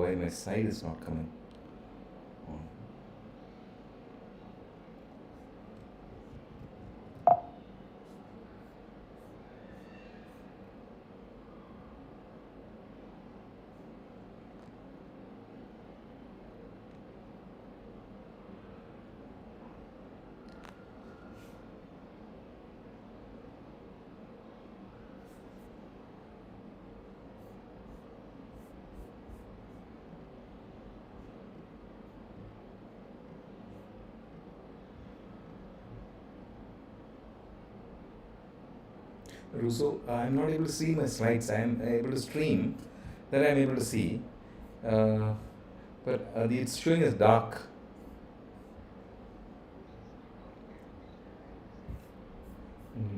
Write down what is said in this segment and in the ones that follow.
why my slide is not coming on. Russo, I'm not able to see my slides. I am able to stream, that I am able to see, but it's showing as dark.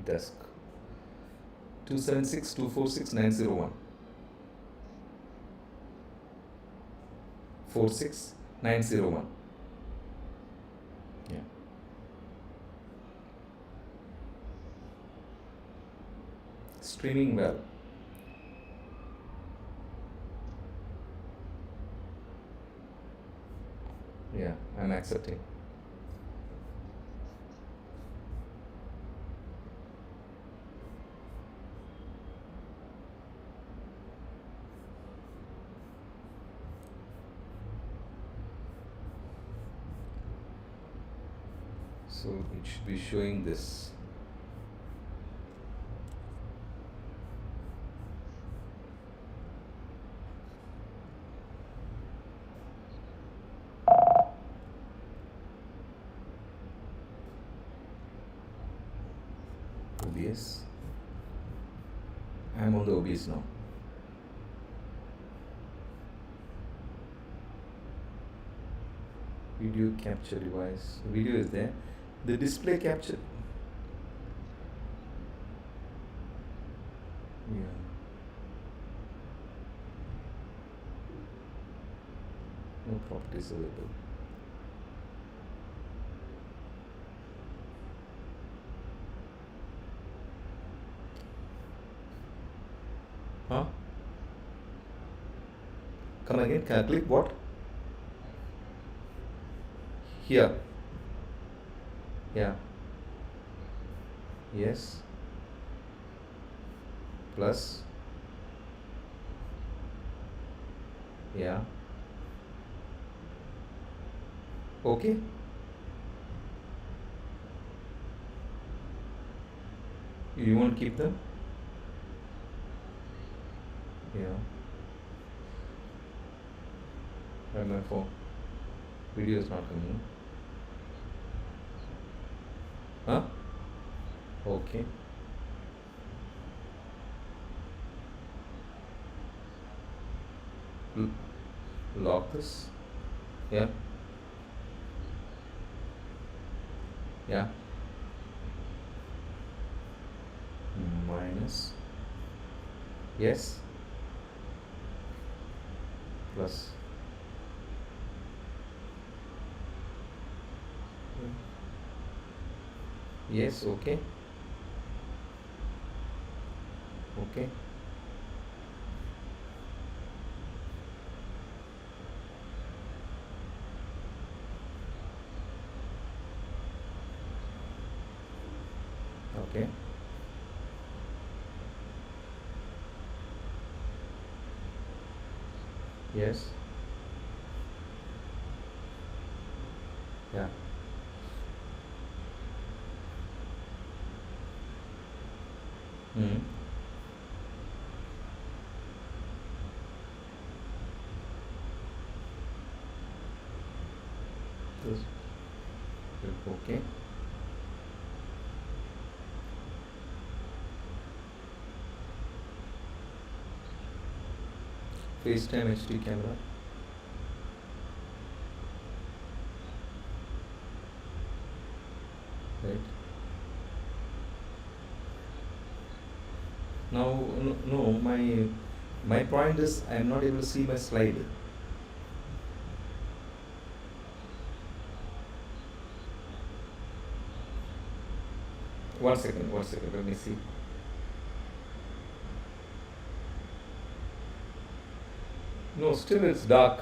Desk 276-246-901 46901. Yeah. Streaming well. Yeah, I'm accepting. So it should be showing this. OBS. I'm on the OBS now. Video capture device. Video is there. The display capture. Yeah. No properties available. Huh? Come again. Can I click what? Here. Yeah. Yes. Plus. Yeah. Okay. You want to keep them? Yeah. Where my phone? Video is not coming. Huh? Okay. Lock this. Yeah. Yeah. Minus. Yes. Plus. Yes, okay. Okay. Okay. Yes. Yeah. Hmm. This. Okay. FaceTime HD camera. Right. Now, no, my point is I am not able to see my slide. One second, let me see. No, still it's dark.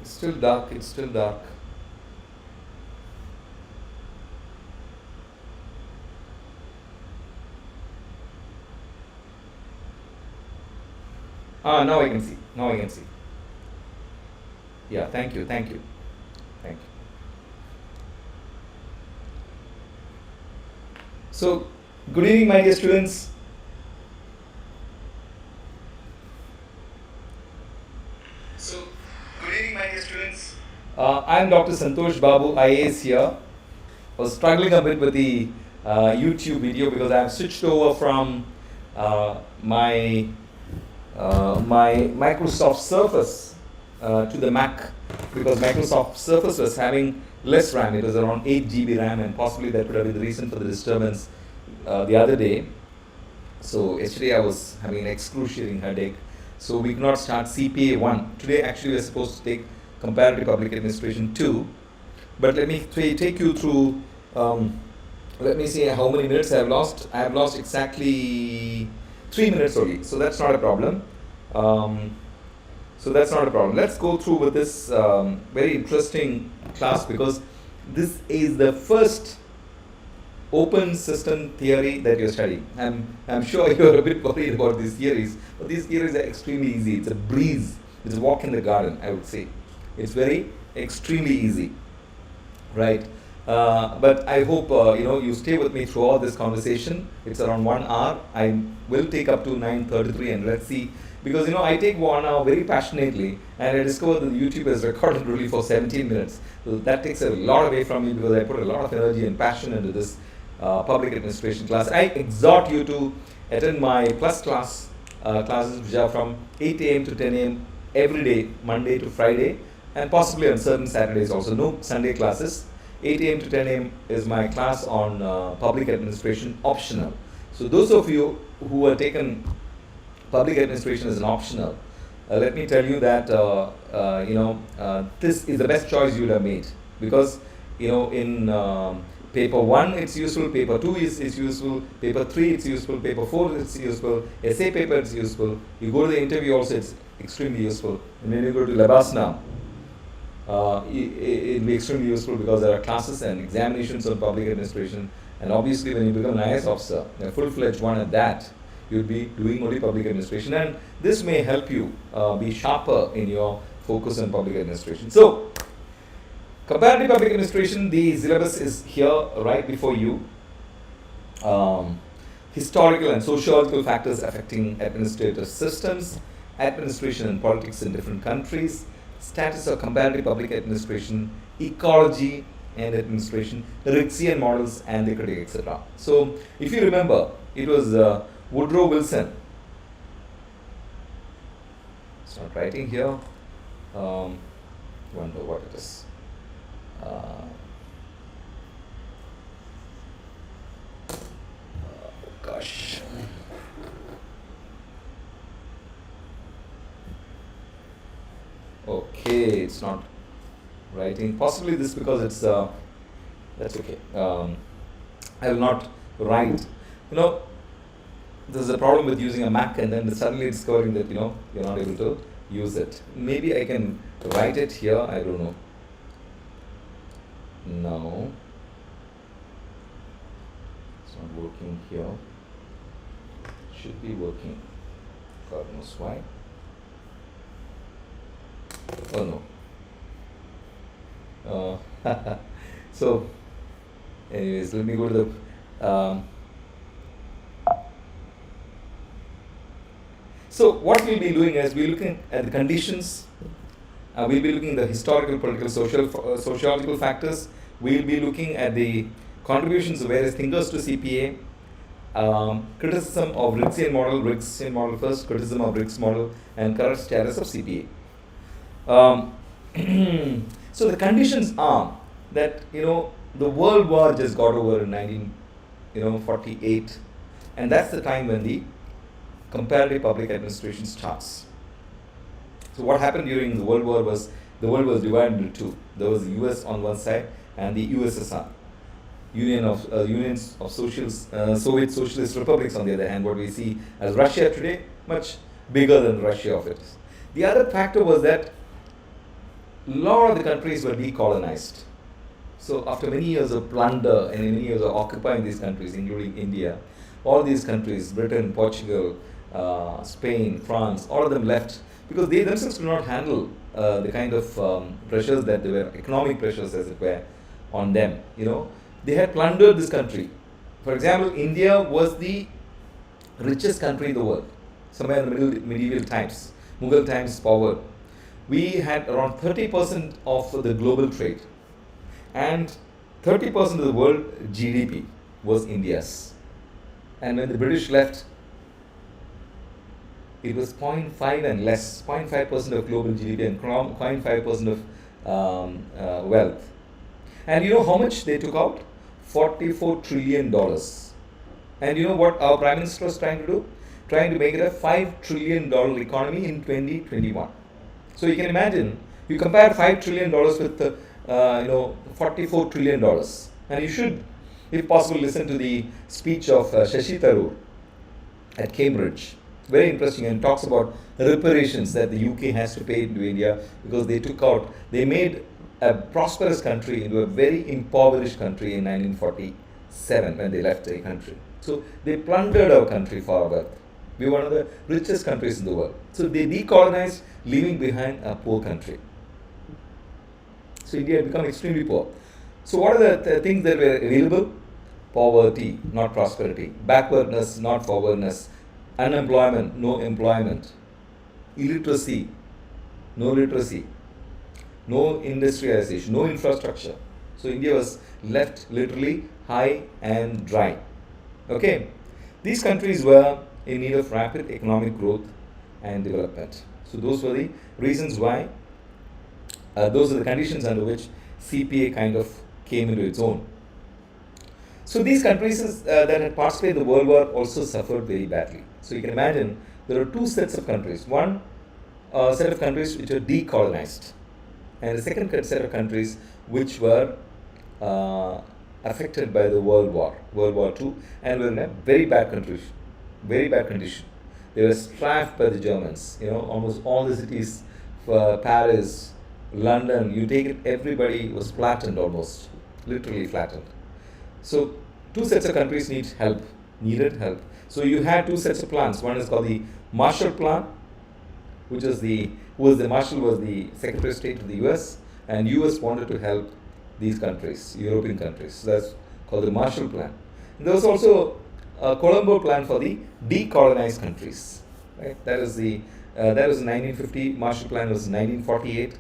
It's still dark. It's still dark. Ah, now I can see. Now I can see. Yeah, thank you. Thank you. Thank you. So, good evening, my dear students. So, good evening, my dear students. I'm Dr. Santhosh Babu, IAS here. I was struggling a bit with the YouTube video because I've switched over from my Microsoft Surface to the Mac, because Microsoft Surface was having less RAM. It was around 8 GB RAM, and possibly that could have been the reason for the disturbance the other day. So yesterday I was having an excruciating headache, so we could not start CPA 1. Today actually we're supposed to take Comparative Public Administration 2, but let me take you through, let me see how many minutes I have lost. I have lost exactly 3 minutes only, so that's not a problem. Let's go through with this very interesting class, because this is the first open system theory that you're studying. I'm sure you're a bit worried about these theories, but these theories are extremely easy. It's a breeze. It's a walk in the garden, I would say. It's very extremely easy, right? But I hope you stay with me throughout this conversation. It's around 1 hour. I will take up to 9:33, and let's see, because I take 1 hour very passionately, and I discovered that YouTube has recorded really for 17 minutes. So that takes a lot away from me, because I put a lot of energy and passion into this public administration class. I exhort you to attend my plus class classes, which are from 8 a.m. to 10 a.m. every day, Monday to Friday, and possibly on certain Saturdays also. No Sunday classes. 8 a.m. to 10 a.m. is my class on public administration optional. So those of you who have taken public administration as an optional, let me tell you that this is the best choice you would have made, because in paper 1 it's useful, paper 2 is useful, paper 3 it's useful, paper 4 it's useful, essay paper it's useful, you go to the interview also it's extremely useful, and when you go to Labasna, it will be extremely useful, because there are classes and examinations on public administration, and obviously when you become an IAS officer, a full-fledged one at that, you'll be doing only public administration, and this may help you be sharper in your focus on public administration. So, comparative public administration, the syllabus is here right before you. Historical and sociological factors affecting administrative systems, administration and politics in different countries, status of comparative public administration, ecology and administration, the Rixian models and the critic, etc. So, if you remember, it was Woodrow Wilson. It's not writing here. Wonder what it is. Gosh. Okay, it's not writing. Possibly this because it's that's okay. I will not write. There's a problem with using a Mac and then suddenly discovering that you're not able to use it. Maybe I can write it here. I don't know. No, it's not working here. Should be working. God knows why. Oh no. So, anyways, let me go to the. So what we'll be doing is we're looking at the conditions. We'll be looking at the historical, political, sociological factors. We'll be looking at the contributions of various thinkers to CPA. Criticism of Rixian model first, criticism of Rix model, and current status of CPA. So the conditions are that the World War just got over in 1948, and that's the time when the comparative public administration starts. So what happened during the World War was the world was divided into two. There was the US on one side and the USSR. unions of Soviet socialist republics. On the other hand, what we see as Russia today, much bigger than Russia of it. The other factor was that a lot of the countries were decolonized. So after many years of plunder and many years of occupying these countries, including India, all these countries, Britain, Portugal, Spain, France, all of them left because they themselves could not handle the kind of pressures that they were, economic pressures as it were, on them. They had plundered this country. For example, India was the richest country in the world, somewhere in the medieval times, Mughal times forward. We had around 30% of the global trade, and 30% of the world GDP was India's. And when the British left, it was 0.5 and less, 0.5% of global GDP and 0.5% of wealth. And you know how much they took out? $44 trillion. And you know what our Prime Minister was trying to do? Trying to make it a $5 trillion economy in 2021. So you can imagine, you compare $5 trillion with $44 trillion. And you should, if possible, listen to the speech of Shashi Tharoor at Cambridge. Very interesting, and talks about reparations that the UK has to pay to India because they made a prosperous country into a very impoverished country in 1947 when they left the country. So they plundered our country for our wealth. We were one of the richest countries in the world. So they decolonized, leaving behind a poor country. So India had become extremely poor. So what are the things that were available? Poverty, not prosperity. Backwardness, not forwardness. Unemployment, no employment. Illiteracy, no literacy. No industrialization, no infrastructure. So India was left literally high and dry. Okay, these countries were in need of rapid economic growth and development. So those were the reasons why, those are the conditions under which CPA kind of came into its own. So these countries that had participated in the World War also suffered very badly. So you can imagine there are two sets of countries. One set of countries which are decolonized, and the second set of countries which were affected by the World War II, and were in a very bad condition. They were strafed by the Germans. Almost all the cities, Paris, London, you take it, everybody was flattened almost, literally flattened. So two sets of countries needed help. So you had two sets of plans. One is called the Marshall Plan, Marshall was the Secretary of State of the US, and US wanted to help these countries, European countries. So that's called the Marshall Plan. And there was also a Colombo Plan for the decolonized countries. Right? That was in 1950. Marshall Plan was in 1948.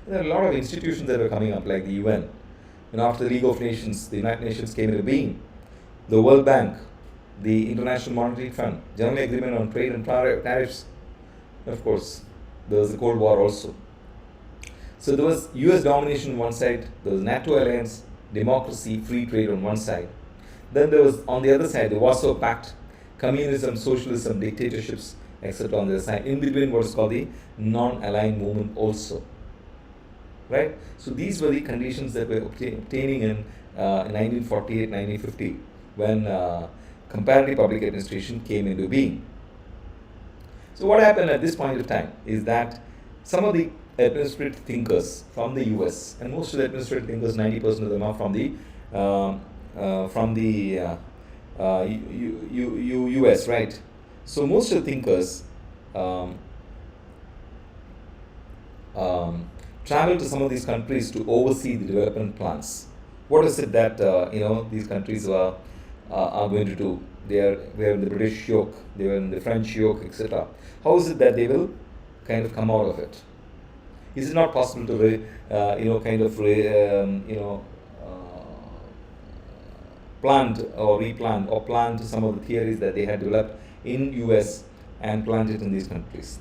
And there are a lot of institutions that were coming up, like the UN. After the League of Nations, the United Nations came into being. The World Bank, the International Monetary Fund, General Agreement on Trade and Tariffs. Of course, there was the Cold War also. So there was US domination on one side, there was NATO alliance, democracy, free trade on one side. Then there was, on the other side, the Warsaw Pact, communism, socialism, dictatorships, etc. on the other side. In between, what is called the non-aligned movement also. Right? So these were the conditions that were obtaining in 1948, 1950, when comparative public administration came into being. So what happened at this point of time is that some of the administrative thinkers from the US, and most of the administrative thinkers, 90% of them are from the US, right? So most of the thinkers travel to some of these countries to oversee the development plans. What is it that these countries are going to do? They were in the British yoke, they were in the French yoke, etc. How is it that they will kind of come out of it? Is it not possible to plant some of the theories that they had developed in US and plant it in these countries?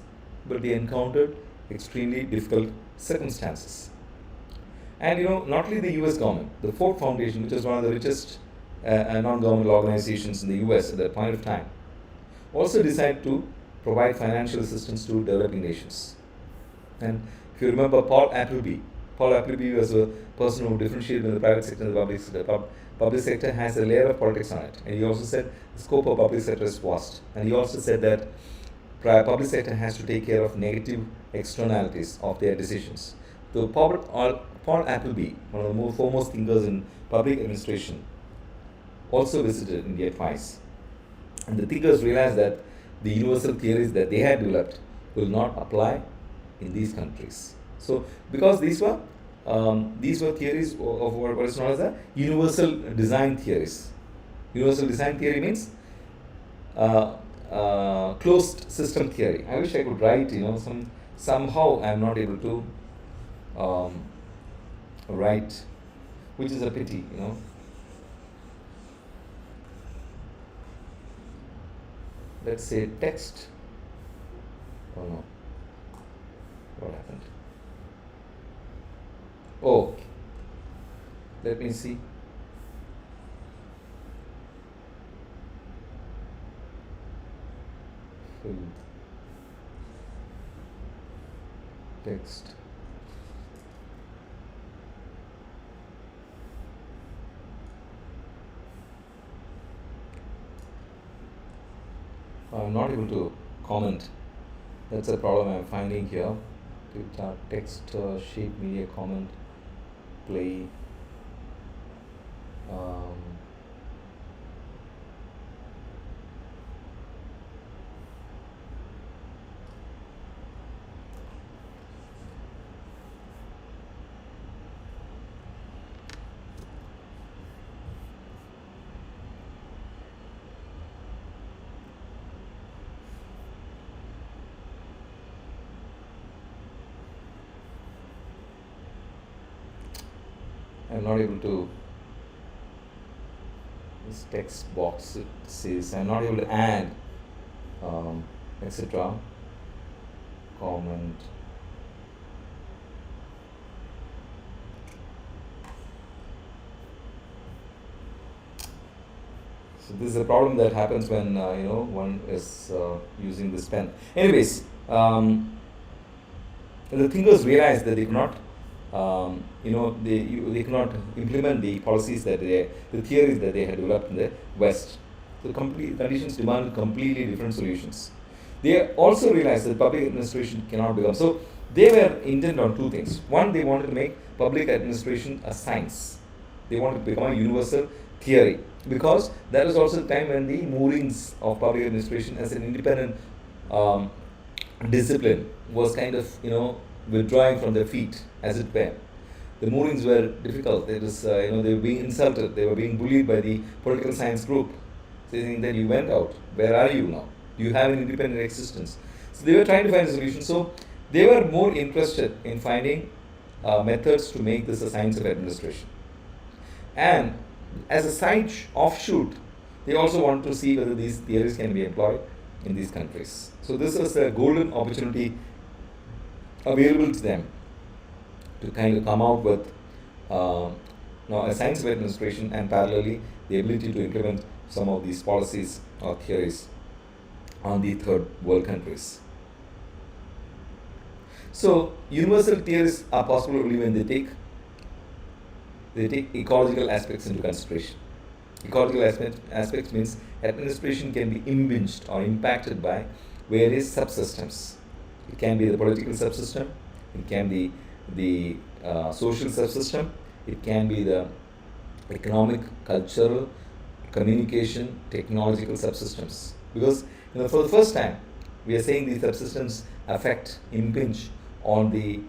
But they encountered extremely difficult circumstances. And not only the US government, the Ford Foundation, which was one of the richest non-governmental organizations in the US at that point of time, also decided to provide financial assistance to developing nations. And if you remember Paul Appleby was a person who differentiated in the private sector and the public sector. public sector has a layer of politics on it. And he also said the scope of public sector is vast. And he also said that public sector has to take care of negative externalities of their decisions. So Paul Appleby, one of the foremost thinkers in public administration, also visited India twice. And the thinkers realized that the universal theories that they had developed will not apply in these countries. So, because these were theories of what is known as the universal design theories. Universal design theory means closed system theory. I wish I could write, somehow I am not able to write, which is a pity, Let's say text. Oh no. What happened? Oh, let me see. Text. I'm not able to comment. That's a problem I'm finding here. Text, shape, media, comment, play. I'm not able to, this text box, it says I'm not able to add, etc. Comment. So this is a problem that happens when one is using this pen. Anyways, the thinkers realized that they could not they cannot implement the policies that the theories that they had developed in the West. So complete conditions demanded completely different solutions. They also realized that public administration cannot become. So they were intent on two things. One, they wanted to make public administration a science. They wanted to become a universal theory, because that is also the time when the moorings of public administration as an independent discipline was kind of withdrawing from their feet, as it were. The moorings were difficult. It was, they were being insulted. They were being bullied by the political science group, saying that you went out. Where are you now? Do you have an independent existence? So they were trying to find a solution. So they were more interested in finding methods to make this a science of administration. And as a side offshoot, they also wanted to see whether these theories can be employed in these countries. So this was a golden opportunity available to them to kind of come out with a science of administration, and parallelly the ability to implement some of these policies or theories on the third world countries. So universal theories are possible only when they take ecological aspects into consideration. Ecological aspects means administration can be impinged or impacted by various subsystems. It can be the political subsystem, it can be the social subsystem, it can be the economic, cultural, communication, technological subsystems. Because for the first time, we are saying these subsystems impinge on the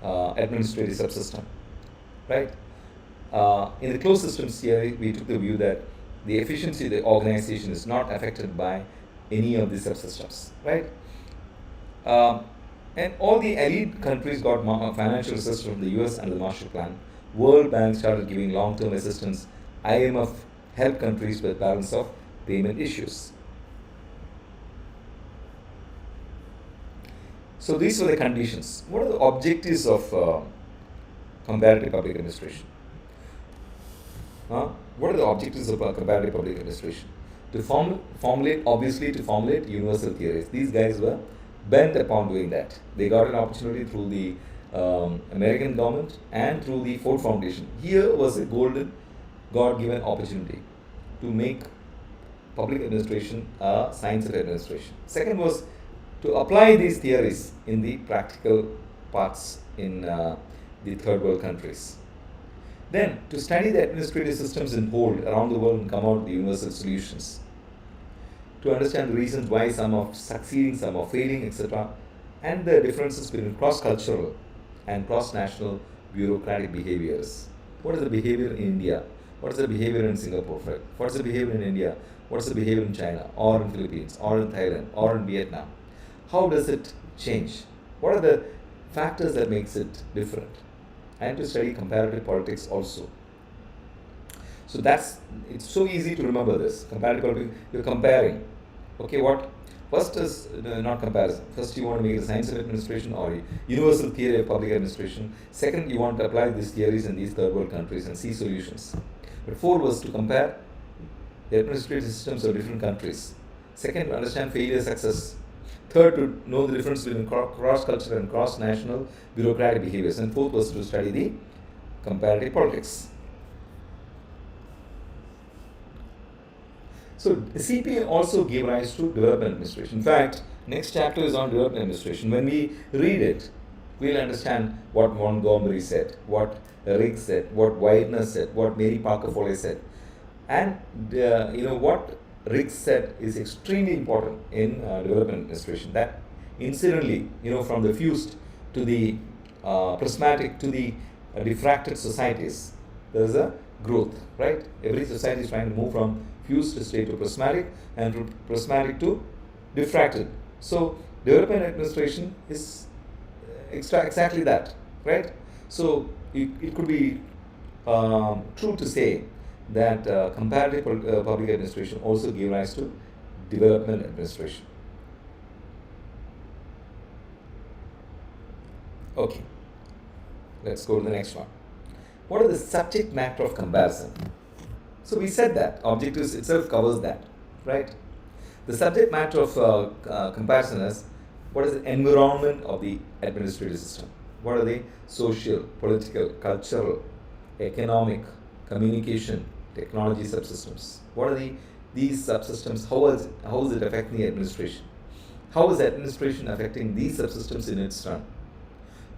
administrative subsystem, right? In the closed systems theory, we took the view that the efficiency of the organization is not affected by any of these subsystems, right? And all the elite countries got financial assistance from the US under the Marshall Plan. World Bank started giving long-term assistance. IMF helped countries with balance of payment issues. So these were the conditions. What are the objectives of comparative public administration? What are the objectives of comparative public administration? To formulate universal theories. These guys were bent upon doing that. They got an opportunity through the American government and through the Ford Foundation. Here was a golden God-given opportunity to make public administration a science of administration. Second was to apply these theories in the practical parts in the third world countries. Then, to study the administrative systems in whole around the world and come out with universal solutions. To understand the reasons why some are succeeding, some are failing, etc. And the differences between cross-cultural and cross-national bureaucratic behaviors. What is the behavior in India? What is the behavior in Singapore? What is the behavior in India? What is the behavior in China, or in Philippines, or in Thailand, or in Vietnam? How does it change? What are the factors that makes it different? And to study comparative politics also. So it's so easy to remember this. Comparative politics, you're comparing. Okay, what? First is not comparison. First you want to make it a science of administration or a universal theory of public administration. Second, you want to apply these theories in these third world countries and see solutions. But four was to compare the administrative systems of different countries. Second, to understand failure, success. Third, to know the difference between cross-cultural and cross-national bureaucratic behaviors. And fourth was to study the comparative politics. So CP also gave rise to development administration. In fact, next chapter is on development administration. When we read it, we'll understand what Montgomery said, what Riggs said, what Widener said, what Mary Parker Foley said. And what Riggs said is extremely important in development administration. That incidentally, from the fused to the prismatic to the diffracted societies, there is a growth, right? Every society is trying to move from fused state to prismatic and from prismatic to diffracted. So development administration is exactly that, right? So it could be true to say that comparative public administration also gave rise to development administration. Okay, let's go to the next one. What are the subject matter of comparison? So we said that objectives itself covers that, right? The subject matter of comparison is what is the environment of the administrative system? What are the social, political, cultural, economic, communication, technology subsystems? What are these subsystems? How is it affecting the administration? How is the administration affecting these subsystems in its turn?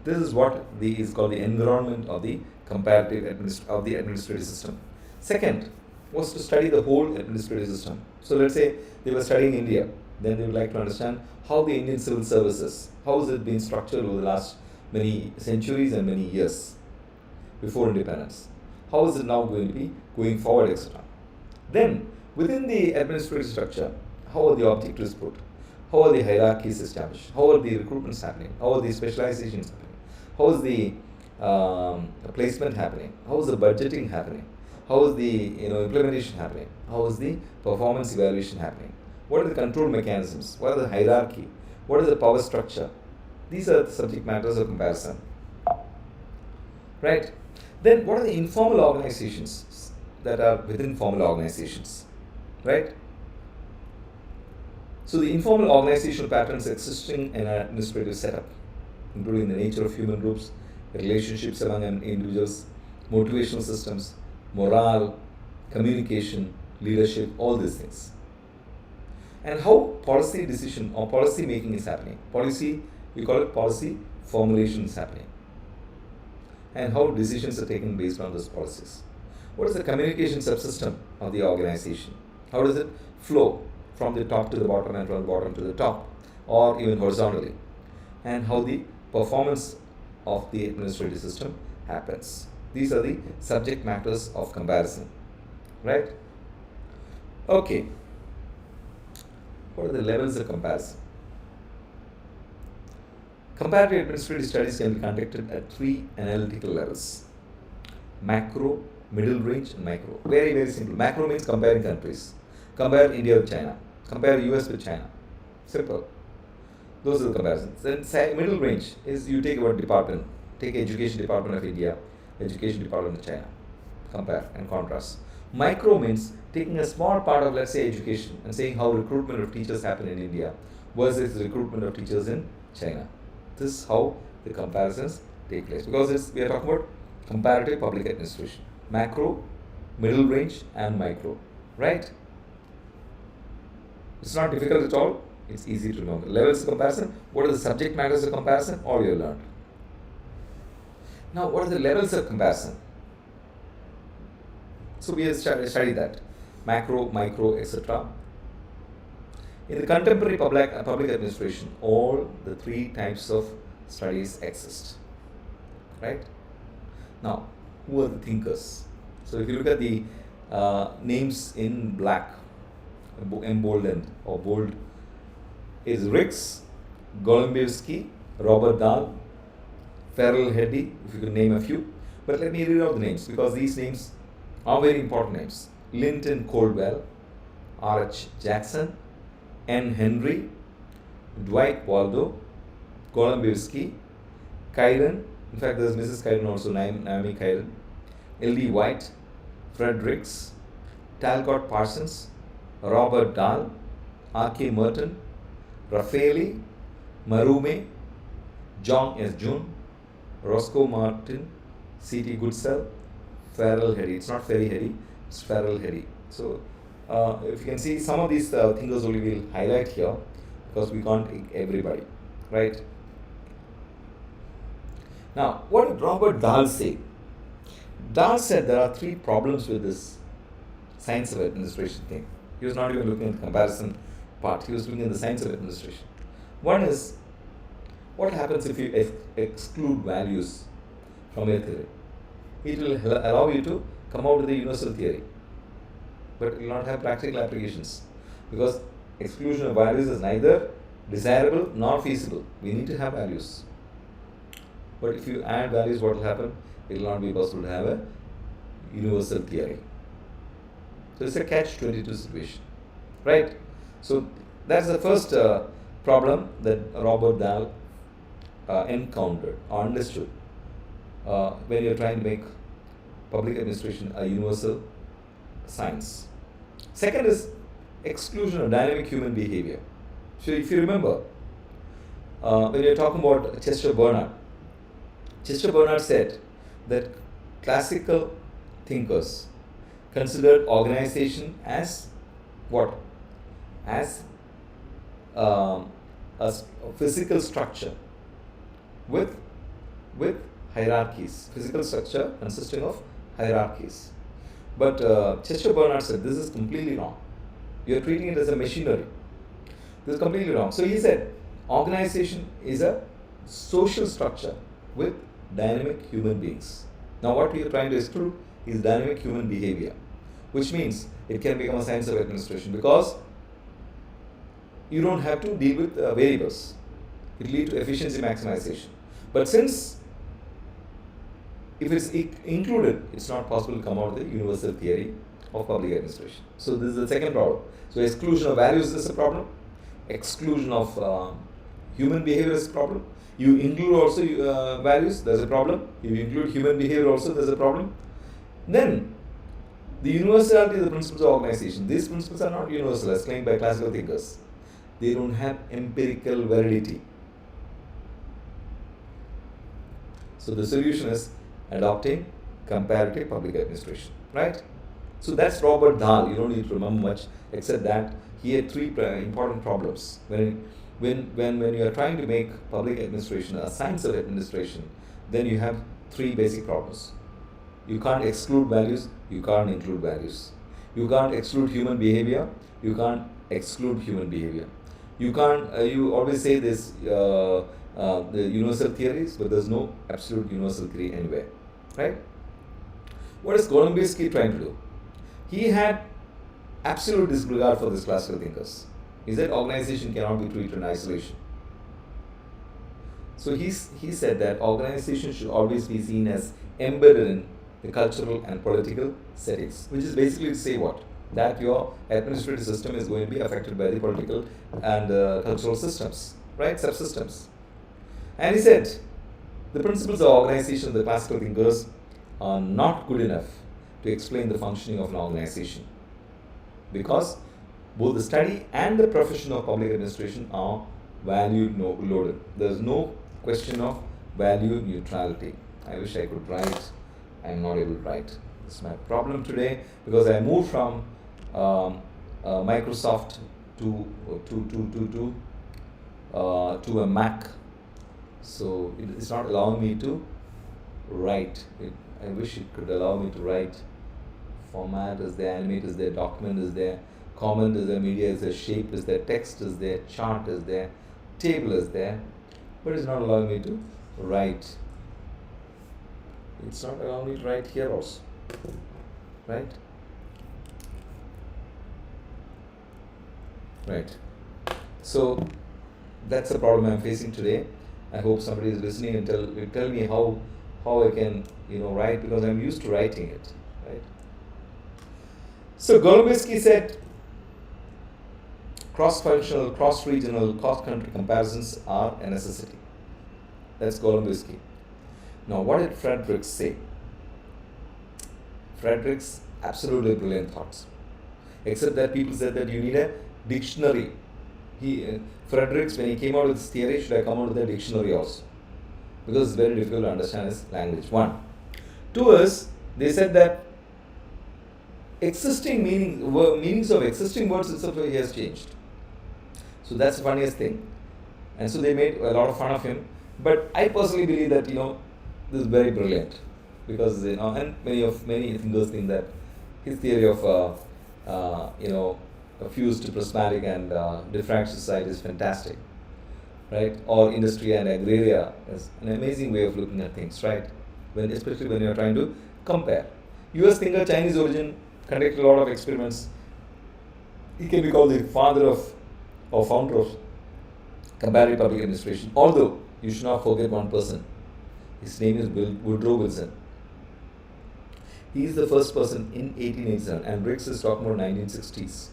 This is what is called the environment of the comparative administrative system. Second was to study the whole administrative system. So let's say they were studying India, then they would like to understand how the Indian civil services, how has it been structured over the last many centuries and many years before independence. How is it now going to be going forward, etc. Then within the administrative structure, how are the objectives put? How are the hierarchies established? How are the recruitments happening? How are the specializations happening? How is the placement happening? How is the budgeting happening? How is the implementation happening? How is the performance evaluation happening? What are the control mechanisms? What are the hierarchy? What is the power structure? These are the subject matters of comparison. Right? Then what are the informal organizations that are within formal organizations? Right? So the informal organizational patterns existing in an administrative setup, including the nature of human groups, relationships among individuals, motivational systems, morale, communication, leadership, all these things. And how policy decision or policy making is happening. Policy, we call it policy formulation is happening. And how decisions are taken based on those policies. What is the communication subsystem of the organization? How does it flow from the top to the bottom and from the bottom to the top, or even horizontally? And how the performance of the administrative system happens. These are the subject matters of comparison, right? Okay. What are the levels of comparison? Comparative administrative studies can be conducted at 3 analytical levels: macro, middle range, and micro. Very, very simple. Macro means comparing countries. Compare India with China. Compare US with China. Simple. Those are the comparisons. Then middle range is you take one department. Take Education Department of India, Education Department of China. Compare and contrast. Micro means taking a small part of, let's say, education and saying how recruitment of teachers happen in India versus recruitment of teachers in China. This is how the comparisons take place, because we are talking about comparative public administration. Macro, middle range, and micro. Right? It's not difficult at all. It's easy to remember. Levels of comparison. What are the subject matters of comparison? All you learned. Now, what are the levels of comparison? So we have studied that. Macro, micro, etc. In the contemporary public administration, all the three types of studies exist. Right? Now, who are the thinkers? So if you look at the names in black, emboldened or bold, is Ricks, Golumbevsky, Robert Dahl, Farrell Heddy, if you could name a few. But let me read out the names because these names are very important names. Linton Coldwell, R.H. Jackson, N. Henry, Dwight Waldo, Golumbevsky, Kyron, in fact there's Mrs. Kyron also, Naomi Kyron, L.D. White, Fred Ricks, Talcott Parsons, Robert Dahl, R.K. Merton, Raffaele, Marume, John S. June, Roscoe Martin, C.T. Goodsell, Farrell Heddy. It's not Ferry Heddy, it's Farrell Heddy. So, if you can see, some of these thinkers only we'll highlight here because we can't take everybody, right? Now, what did Robert Dahl say? Dahl said there are three problems with this science of administration thing. He was not even looking at the comparison part, he was looking at the science of administration. One is, what happens if you exclude values from your theory? It will allow you to come out with a universal theory, but it will not have practical applications because exclusion of values is neither desirable nor feasible. We need to have values. But if you add values, what will happen? It will not be possible to have a universal theory. So it's a catch-22 situation, right? So that's the first problem that Robert Dahl encountered or understood when you're trying to make public administration a universal science. Second is exclusion of dynamic human behavior. So if you remember, when you're talking about Chester Bernard said that classical thinkers considered organization as what? As a physical structure with hierarchies. Physical structure consisting of hierarchies. But Chester Bernard said this is completely wrong. You are treating it as a machinery. This is completely wrong. So he said organization is a social structure with dynamic human beings. Now what we are trying to exclude is dynamic human behavior, which means it can become a science of administration because you don't have to deal with variables. It will lead to efficiency maximization. But since if it's included, it's not possible to come out with a universal theory of public administration. So this is the second problem. So exclusion of values is a problem. Exclusion of human behavior is a problem. You include also values, there's a problem. You include human behavior also, there's a problem. Then, the universality of the principles of organization. These principles are not universal as claimed by classical thinkers. They don't have empirical validity. So the solution is adopting comparative public administration, right? So that's Robert Dahl. You don't need to remember much except that he had three important problems. When you are trying to make public administration a science of administration, then you have three basic problems. You can't exclude values, you can't include values. You can't exclude human behavior, you can't exclude human behavior. You can't, you always say this, the universal theories, but there's no absolute universal theory anywhere, right? What is Golumbevsky trying to do? He had absolute disregard for these classical thinkers. He said organization cannot be treated in isolation. So he said that organization should always be seen as embedded in the cultural and political settings, which is basically to say what? That your administrative system is going to be affected by the political and cultural systems, right? Subsystems. And he said the principles of organization of the classical thinkers are not good enough to explain the functioning of an organization because both the study and the profession of public administration are value loaded. There is no question of value neutrality. I wish I could write. I am not able to write. It's my problem today because I moved from Microsoft to a Mac, so it's not allowing me to write. I wish it could allow me to write. Format is there, animate is there, document is there, comment is there, media is there, shape is there, text is there, chart is there, table is there, but it's not allowing me to write. It's not allowing me to write here also, right? Right. So that's the problem I'm facing today. I hope somebody is listening and tell me how I can write, because I'm used to writing it, right? So Golubinsky said cross-functional, cross-regional, cross-country comparisons are a necessity. That's Golubinsky. Now, what did Fredericks say? Fredericks, absolutely brilliant thoughts. Except that people said that you need a dictionary. Fredericks, when he came out with this theory, should have come out with a dictionary also, because it's very difficult to understand his language. One. Two is, they said that existing meanings of existing words itself he has changed. So that's the funniest thing. And so they made a lot of fun of him. But I personally believe that this is very brilliant, because and many thinkers think that his theory of a fused to prismatic and diffraction society is fantastic, right? Or industry and agraria is an amazing way of looking at things, right? Especially when you are trying to compare. US thinker, Chinese origin, conducted a lot of experiments. He can be called the father of or founder of comparative public administration. Although you should not forget one person. His name is Woodrow Wilson. He is the first person in 1887, and Briggs is talking about 1960s.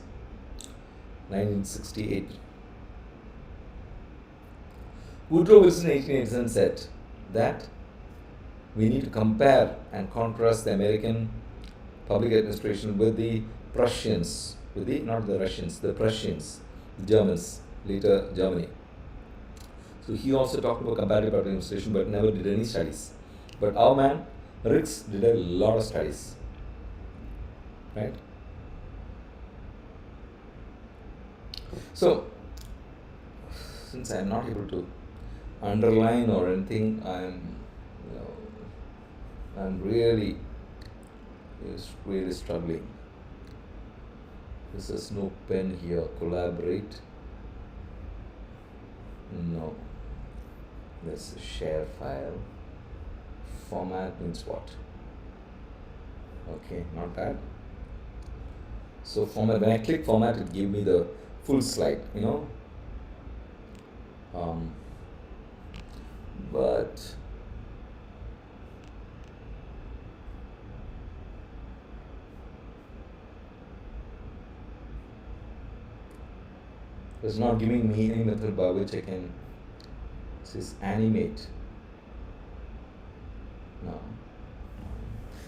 1968. Woodrow Wilson in 1887 said that we need to compare and contrast the American public administration with the Prussians, not the Russians, the Prussians, the Germans, later Germany. So he also talked about comparative public administration, but never did any studies. But our man, Riggs, did a lot of studies, right? So, since I am not able to underline or anything, I'm really struggling. This is no pen here. Collaborate. No. There's a share file. Format means what? Okay, not bad. So format, when I click format, it gives me the full slide, but it's not giving me any method by which I can. This is animate. No.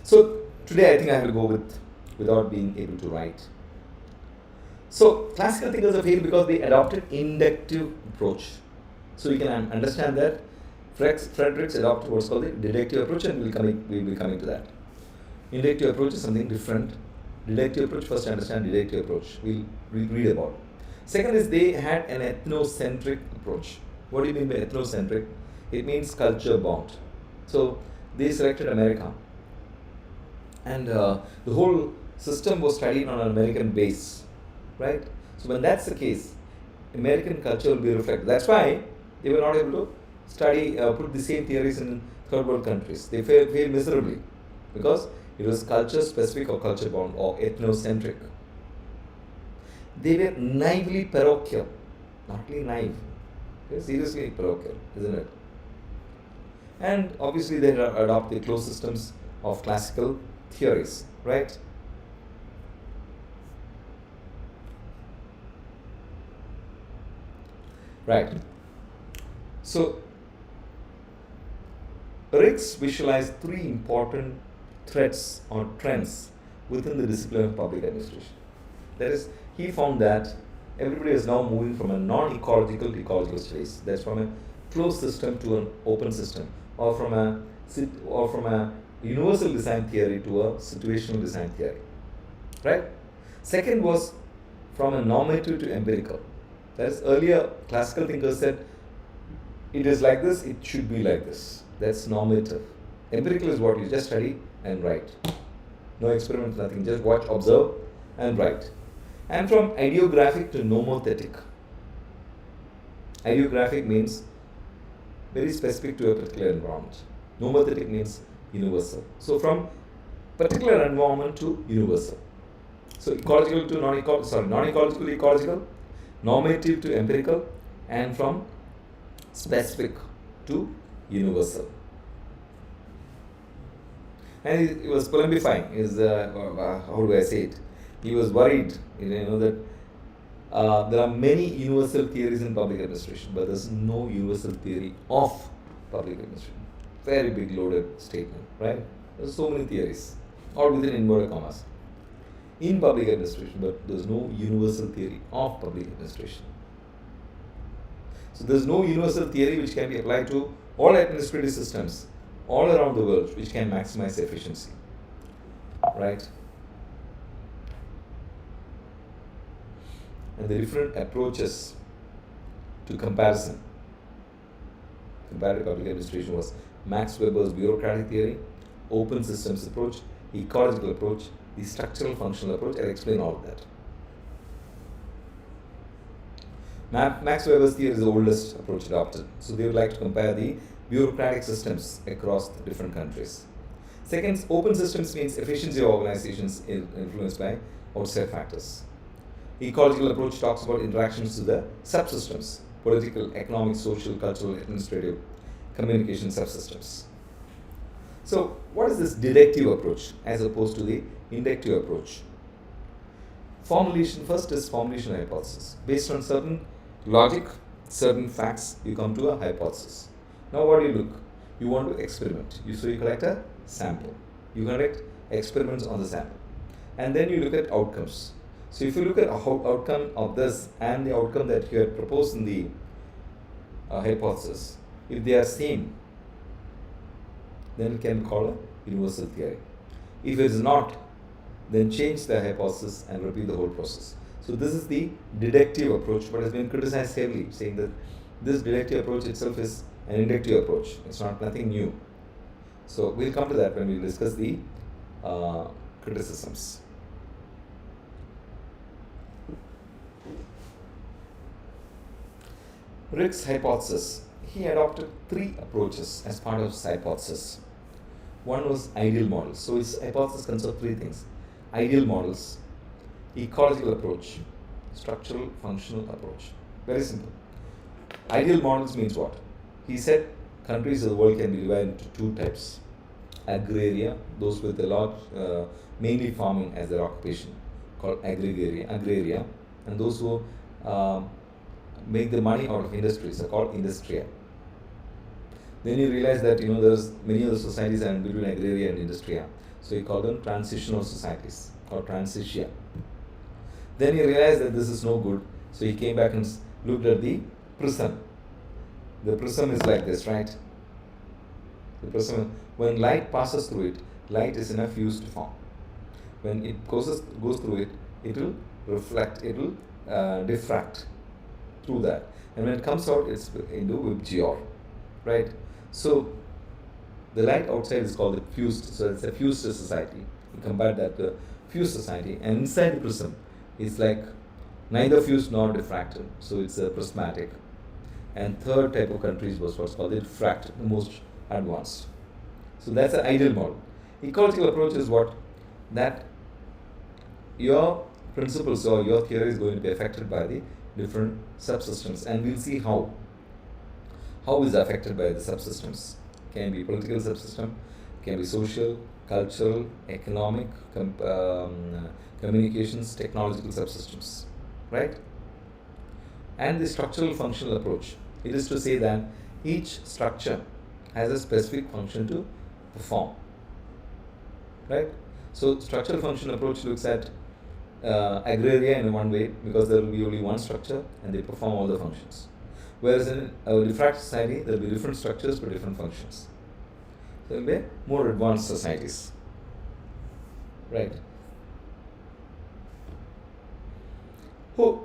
So today I think I will go without being able to write. So classical thinkers have failed because they adopted inductive approach. So you can understand that Fredericks adopted what's called the deductive approach, and we'll be coming to that. Inductive approach is something different. Deductive approach, first understand deductive approach. We'll read about it. Second is they had an ethnocentric approach. What do you mean by ethnocentric? It means culture bound. So they selected America, and the whole system was studied on an American base, right? So when that's the case, American culture will be reflected. That's why they were not able to study, put the same theories in third world countries. They failed miserably because it was culture specific or culture bound or ethnocentric. They were naively parochial, not really naive. They're seriously parochial, isn't it? And obviously they adopt the closed systems of classical theories, right? Right. So Riggs visualized three important threats or trends within the discipline of public administration. That is, he found that everybody is now moving from a non-ecological to ecological space. That's from a closed system to an open system, or from a universal design theory to a situational design theory, right? Second was from a normative to empirical. That is, earlier classical thinkers said it is like this, it should be like this. That's normative. Empirical is what you just study and write. No experiment, nothing, just watch, observe and write. And from ideographic to nomothetic. Ideographic means very specific to a particular environment. Nomothetic means universal. So from particular environment to universal. So ecological to non-ecological to ecological, normative to empirical, and from specific to universal. And he was polemifying. How do I say it? He was worried, that there are many universal theories in public administration, but there's no universal theory of public administration. Very big loaded statement, right? There's so many theories, all within inverted commas, in public administration, but there's no universal theory of public administration. So there's no universal theory which can be applied to all administrative systems all around the world which can maximize efficiency, right? And the different approaches to comparison. Comparative public administration was Max Weber's bureaucratic theory, open systems approach, ecological approach, the structural functional approach. I'll explain all of that. Max Weber's theory is the oldest approach adopted. So they would like to compare the bureaucratic systems across the different countries. Second, open systems means efficiency of organizations influenced by outside factors. Ecological approach talks about interactions to the subsystems, political, economic, social, cultural, administrative, communication subsystems. So what is this deductive approach as opposed to the inductive approach? Formulation, first is formulation hypothesis. Based on certain logic, certain facts, you come to a hypothesis. Now what do you look? You want to experiment. So you collect a sample. You conduct experiments on the sample. And then you look at outcomes. So if you look at the outcome of this and the outcome that you had proposed in the hypothesis, if they are same, then it can be called a universal theory. If it is not, then change the hypothesis and repeat the whole process. So this is the deductive approach, but has been criticized heavily, saying that this deductive approach itself is an inductive approach. It's nothing new. So we'll come to that when we discuss the criticisms. Rick's hypothesis. He adopted 3 approaches as part of his hypothesis. One was ideal models. So his hypothesis consists of 3 things: ideal models, ecological approach, structural functional approach. Very simple. Ideal models means what? He said countries of the world can be divided into 2 types. Agraria, those with a large, mainly farming as their occupation, called agraria, and those who make the money out of industries are called industria. Then you realize that there's many of the societies are in between agraria and industria, so he called them transitional societies or transitia. Then he realized that this is no good, so he came back and looked at the prism. The prism is like this, right? The prism, when light passes through it, light is in a fused form. When it goes through it, it will reflect, it will diffract through that. And when it comes out, it's into Vibgyor, right? So the light outside is called the fused, so it's a fused society. You compare that to a fused society, and inside the prism, it's like neither fused nor diffracted, so it's a prismatic. And third type of countries was what's called the diffracted, the most advanced. So that's an ideal model. Ecological approach is what? That your principles or your theory is going to be affected by the different subsystems, and we'll see how is affected by the subsystems. Can be political subsystem, can be social, cultural, economic, communications, technological subsystems, right? And the structural functional approach, it is to say that each structure has a specific function to perform, right? So structural functional approach looks at agraria in one way, because there will be only one structure and they perform all the functions. Whereas in a diffracted society, there will be different structures for different functions. So it will be more advanced societies. Right.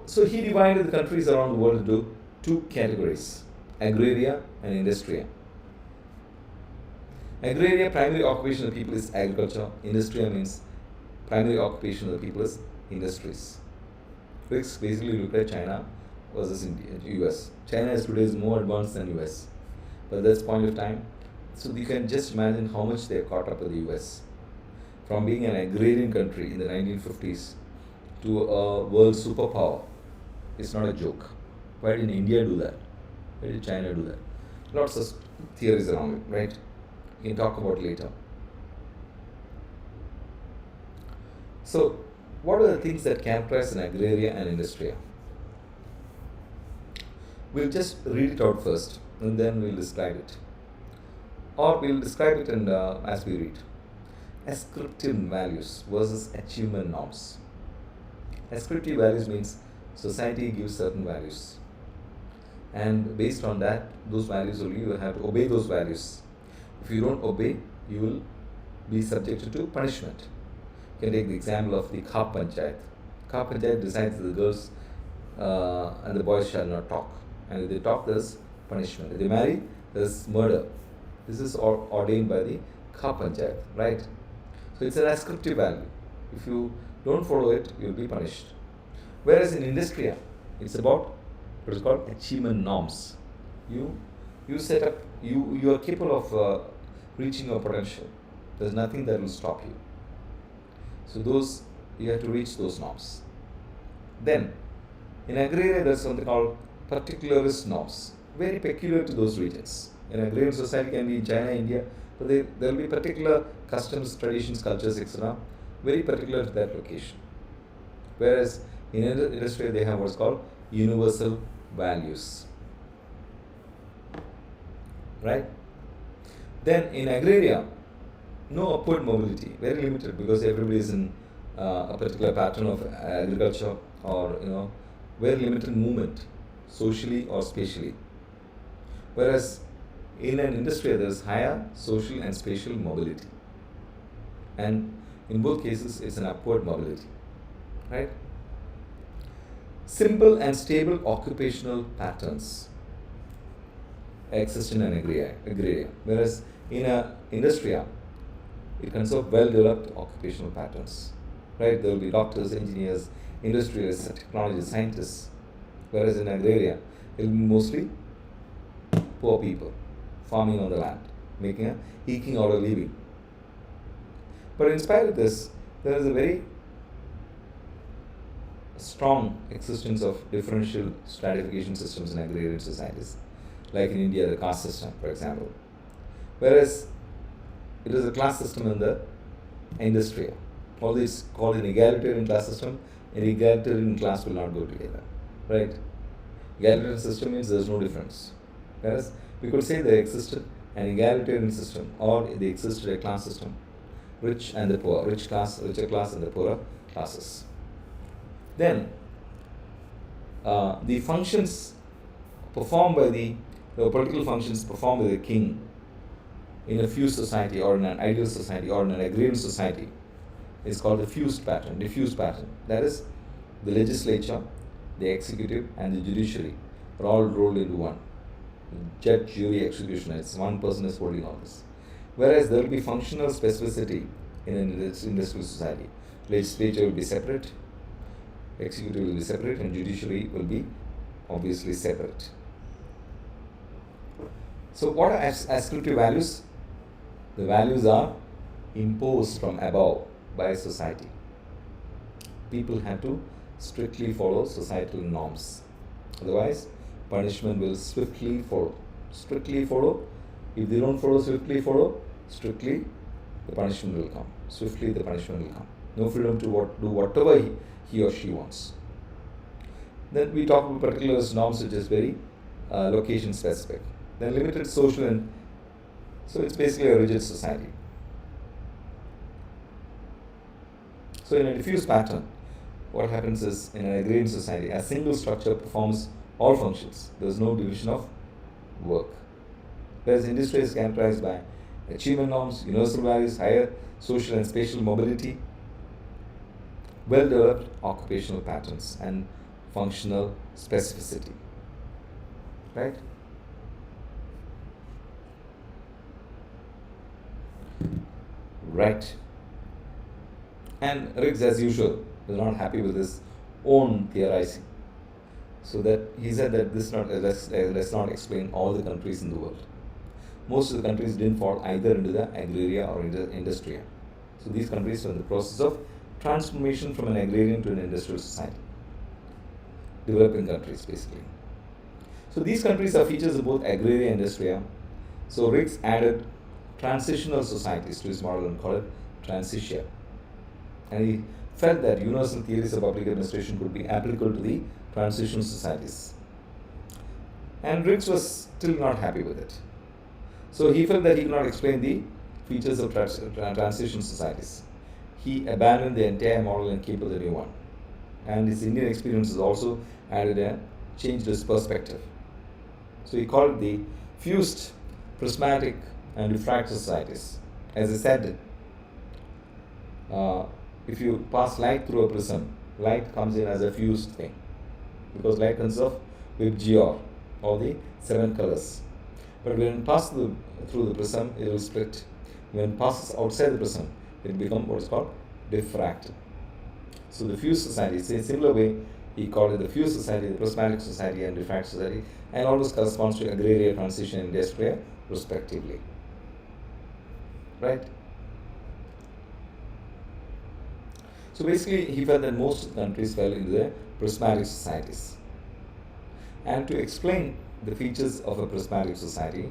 So he divided the countries around the world into two categories, agraria and industria. Agraria, primary occupation of the people is agriculture. Industria means primary occupation of the people is industries. Let's basically look at China versus India, US. China is today is more advanced than US. But at this point of time, so you can just imagine how much they have caught up with the US. From being an agrarian country in the 1950s to a world superpower, it's not a joke. Why did India do that? Why did China do that? Lots of theories around it, right? We can talk about later. So, what are the things that characterize an agraria and industria? We'll just read it out first and then we'll describe it. Or we'll describe it and as we read. Ascriptive values versus achievement norms. Ascriptive values means society gives certain values. And based on that, those values only, you have to obey those values. If you don't obey, you will be subjected to punishment. You can take the example of the Khap Panchayat. Khap Panchayat decides that the girls and the boys shall not talk. And if they talk, there's punishment. If they marry, there's murder. This is ordained by the Khap Panchayat, right? So it's an ascriptive value. If you don't follow it, you'll be punished. Whereas in Industria, it's about what is called achievement norms. You set up, you are capable of reaching your potential. There's nothing that will stop you. So those, you have to reach those norms. Then, in agraria, there's something called particularist norms, very peculiar to those regions. In agrarian society can be China, India, but there will be particular customs, traditions, cultures, etc., very particular to that location. Whereas in industry, they have what's called universal values. Right? Then in agraria, no upward mobility, very limited, because everybody is in a particular pattern of agriculture, or very limited movement, socially or spatially. Whereas in an industry, there is higher social and spatial mobility, and in both cases, it's an upward mobility, right? Simple and stable occupational patterns exist in an agraria, whereas in an industria, it consists of well-developed occupational patterns, right? There will be doctors, engineers, industrialists, technologists, scientists, whereas in agraria, it will be mostly poor people farming on the land, eking out a living. But in spite of this, there is a very strong existence of differential stratification systems in agrarian societies, like in India, the caste system, for example. Whereas it is a class system in the industry. Although it's called an egalitarian class system, an egalitarian class will not go together, right? Egalitarian system means there's no difference. Whereas we could say there existed an egalitarian system, or there existed a class system, rich and the poor, richer class and the poorer classes. Then the functions performed by the political functions performed by the king in a fused society, or in an ideal society, or in an agrarian society is called the diffuse pattern. That is, the legislature, the executive, and the judiciary are all rolled into one. Judge, jury, executioner, it's one person is holding all this. Whereas there will be functional specificity in an industrial society. Legislature will be separate, executive will be separate, and judiciary will be obviously separate. So what are ascriptive values? The values are imposed from above by society. People have to strictly follow societal norms. Otherwise, punishment will swiftly follow. If they don't swiftly follow, strictly the punishment will come. Swiftly the punishment will come. No freedom to do whatever he or she wants. Then we talk about particular norms, which is very location specific. Then limited social, and so it's basically a rigid society. So in a diffuse pattern, what happens is, in an agrarian society, a single structure performs all functions. There is no division of work. Whereas industry is characterized by achievement norms, universal values, higher social and spatial mobility, well-developed occupational patterns, and functional specificity. Right? Right. And Riggs, as usual, was not happy with his own theorizing. So that he said that let's not explain all the countries in the world. Most of the countries didn't fall either into the agraria or industria. So these countries were in the process of transformation from an agrarian to an industrial society. Developing countries, basically. So these countries are features of both agraria and industria. So Riggs added transitional societies to his model and called it transitia. And he felt that universal theories of public administration could be applicable to the transitional societies. And Riggs was still not happy with it. So he felt that he could not explain the features of transition societies. He abandoned the entire model and came up with a new one. And his Indian experiences also changed his perspective. So he called it the fused, prismatic, and refractive societies. As I said, if you pass light through a prism, light comes in as a fused thing, because light consists of WebGR, or the 7 colors. But when it passes through the prism, it will split. When it passes outside the prism, it will become what is called diffractive. So the fused society, in a similar way, he called it the fused society, the prismatic society, and refractive society, and all this corresponds to agraria, transition, and industria, respectively. Right? So basically, he felt that most countries fell into the prismatic societies. And to explain the features of a prismatic society,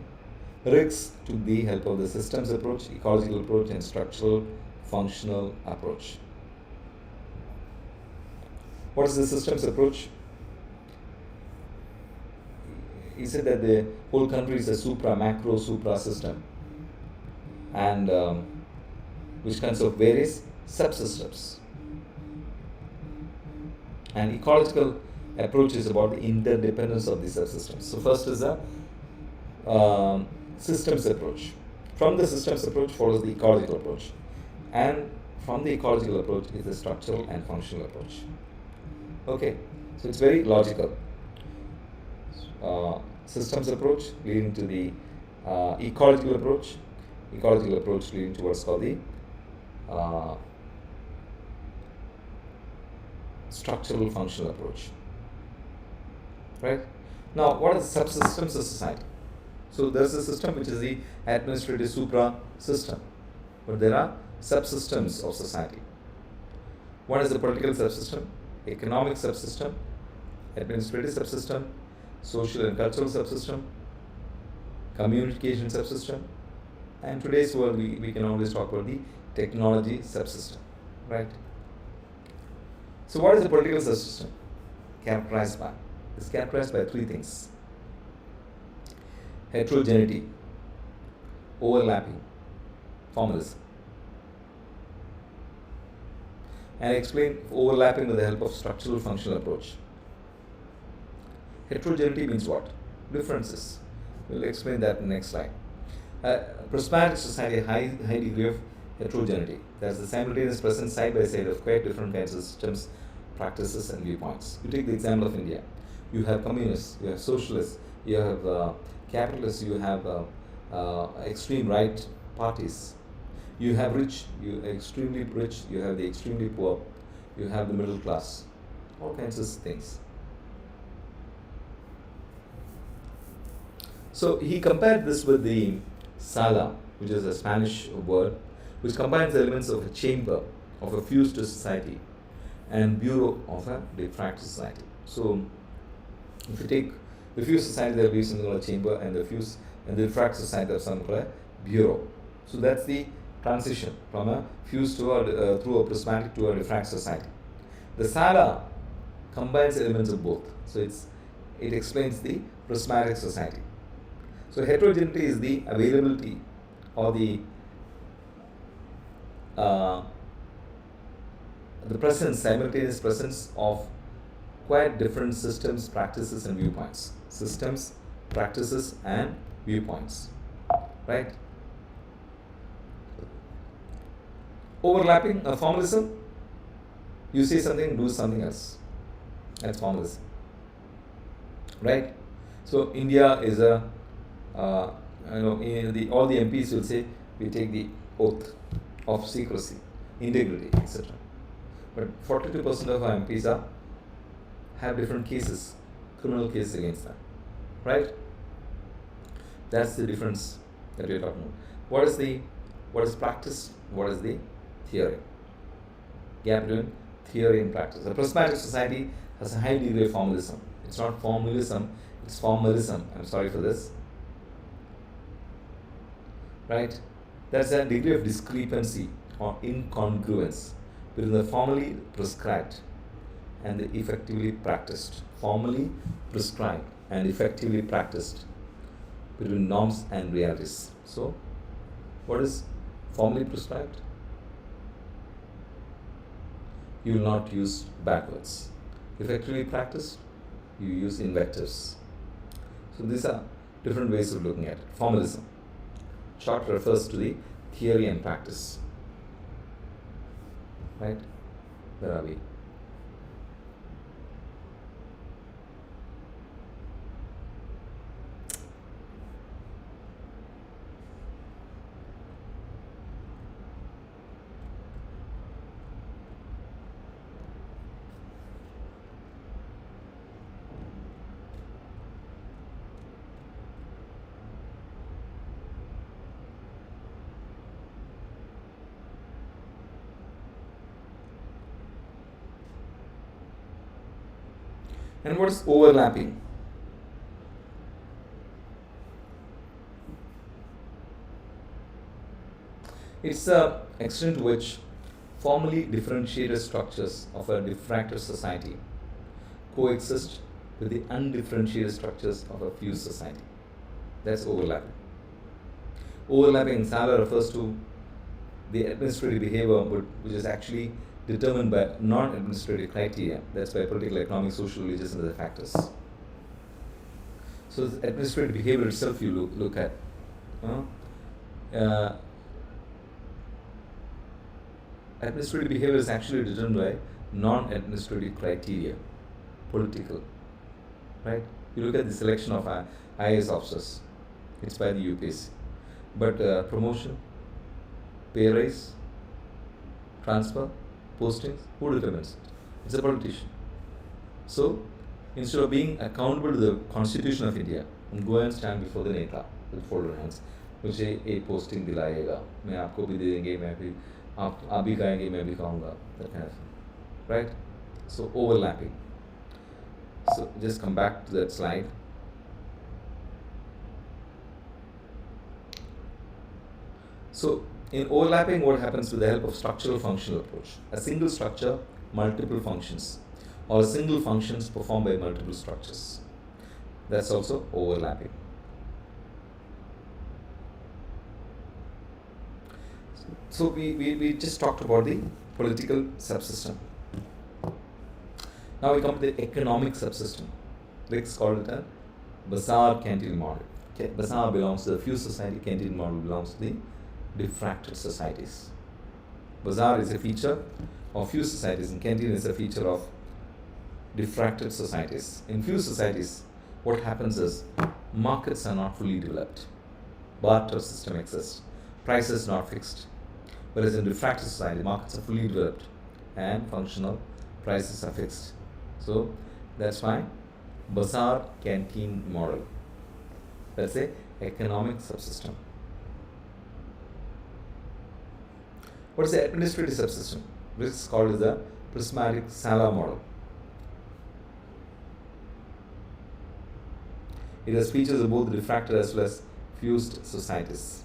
Riggs took the help of the systems approach, ecological approach, and structural functional approach. What is the systems approach? He said that the whole country is a supra-macro supra-system, and which consists of various subsystems. And ecological approach is about the interdependence of these subsystems. So first is the systems approach. From the systems approach follows the ecological approach, and from the ecological approach is the structural and functional approach. Okay, so it's very logical. Systems approach leading to the ecological approach leading to what's called the structural functional approach. Right? Now, what are the subsystems of society? So there's a system which is the administrative supra system, but there are subsystems of society. One is the political subsystem, economic subsystem, administrative subsystem, social and cultural subsystem, communication subsystem, and today's world we can always talk about the technology subsystem, right? So what is the political subsystem characterized by? It's characterized by 3 things: heterogeneity, overlapping, formalism. And I explain overlapping with the help of structural functional approach. Heterogeneity means what? Differences. We'll explain that in the next slide. Prismatic society, high degree of heterogeneity. There's the simultaneous presence side by side of quite different kinds of systems, practices, and viewpoints. You take the example of India. You have communists, you have socialists, you have capitalists, you have extreme right parties. You have extremely rich, you have the extremely poor, you have the middle class, all kinds of things. So he compared this with the sala, which is a Spanish word, which combines the elements of a chamber, of a fused society, and bureau of a diffractive society. So if you take the fused society, there will be something called a chamber, and the diffractive society, there is something called a bureau. So that's the transition from a fused to through a prismatic to a diffractive society. The sala combines elements of both. So it explains the prismatic society. So heterogeneity is the availability or the presence, simultaneous presence of quite different systems, practices, and viewpoints. Systems, practices, and viewpoints. Right? Overlapping, formalism, you say something, do something else. That's formalism. Right? So India is a, all the MPs will say, we take the oath of secrecy, integrity, etc. But 42% of our MPs have different cases, criminal cases against them. Right? That's the difference that we're talking about. What is practice? What is the theory? Gap between theory and practice. A prismatic society has a high degree of formalism. It's not formalism, it's formalism. I'm sorry for this. Right? There's a degree of discrepancy or incongruence between the formally prescribed and the effectively practiced. Formally prescribed and effectively practiced, between norms and realities. So, what is formally prescribed? You will not use backwards. Effectively practiced, you use invectives. So these are different ways of looking at it. Formalism. Short refers to the theory and practice. Right? Where are we? And what is overlapping? It's the extent to which formally differentiated structures of a diffracted society coexist with the undifferentiated structures of a fused society. That's overlapping. Overlapping in Sala refers to the administrative behavior which is actually determined by non-administrative criteria. That's by political, economic, social, religious, and other factors. So the administrative behavior itself you look at. Administrative behavior is actually determined by non-administrative criteria, political. Right? You look at the selection of IAS officers. It's by the UPSC. But promotion, pay raise, transfer, postings, who determines it? It's a politician. So, instead of being accountable to the Constitution of India, go and stand before the Neta with folded hands. मुझे एक posting दिलाएगा, मैं आपको भी दे देंगे, मैं भी आप भी खाएंगे, मैं भी खाऊंगा. That kind of thing. Right? So, overlapping. So, just come back to that slide. So, in overlapping, what happens with the help of structural functional approach? A single structure, multiple functions, or a single functions performed by multiple structures. That's also overlapping. So we just talked about the political subsystem. Now we come to the economic subsystem. Rick's called it a bazaar canteen model. Okay, bazaar belongs to the fused society, canteen model belongs to the diffracted societies. Bazaar is a feature of fused societies and canteen is a feature of diffracted societies. In fused societies, what happens is markets are not fully developed. Barter system exists. Prices not fixed. Whereas in diffracted society, markets are fully developed and functional, prices are fixed. So that's why bazaar canteen model. That's a economic subsystem. What is the administrative subsystem? This is called as the prismatic Sala model. It has features of both diffracted as well as fused societies.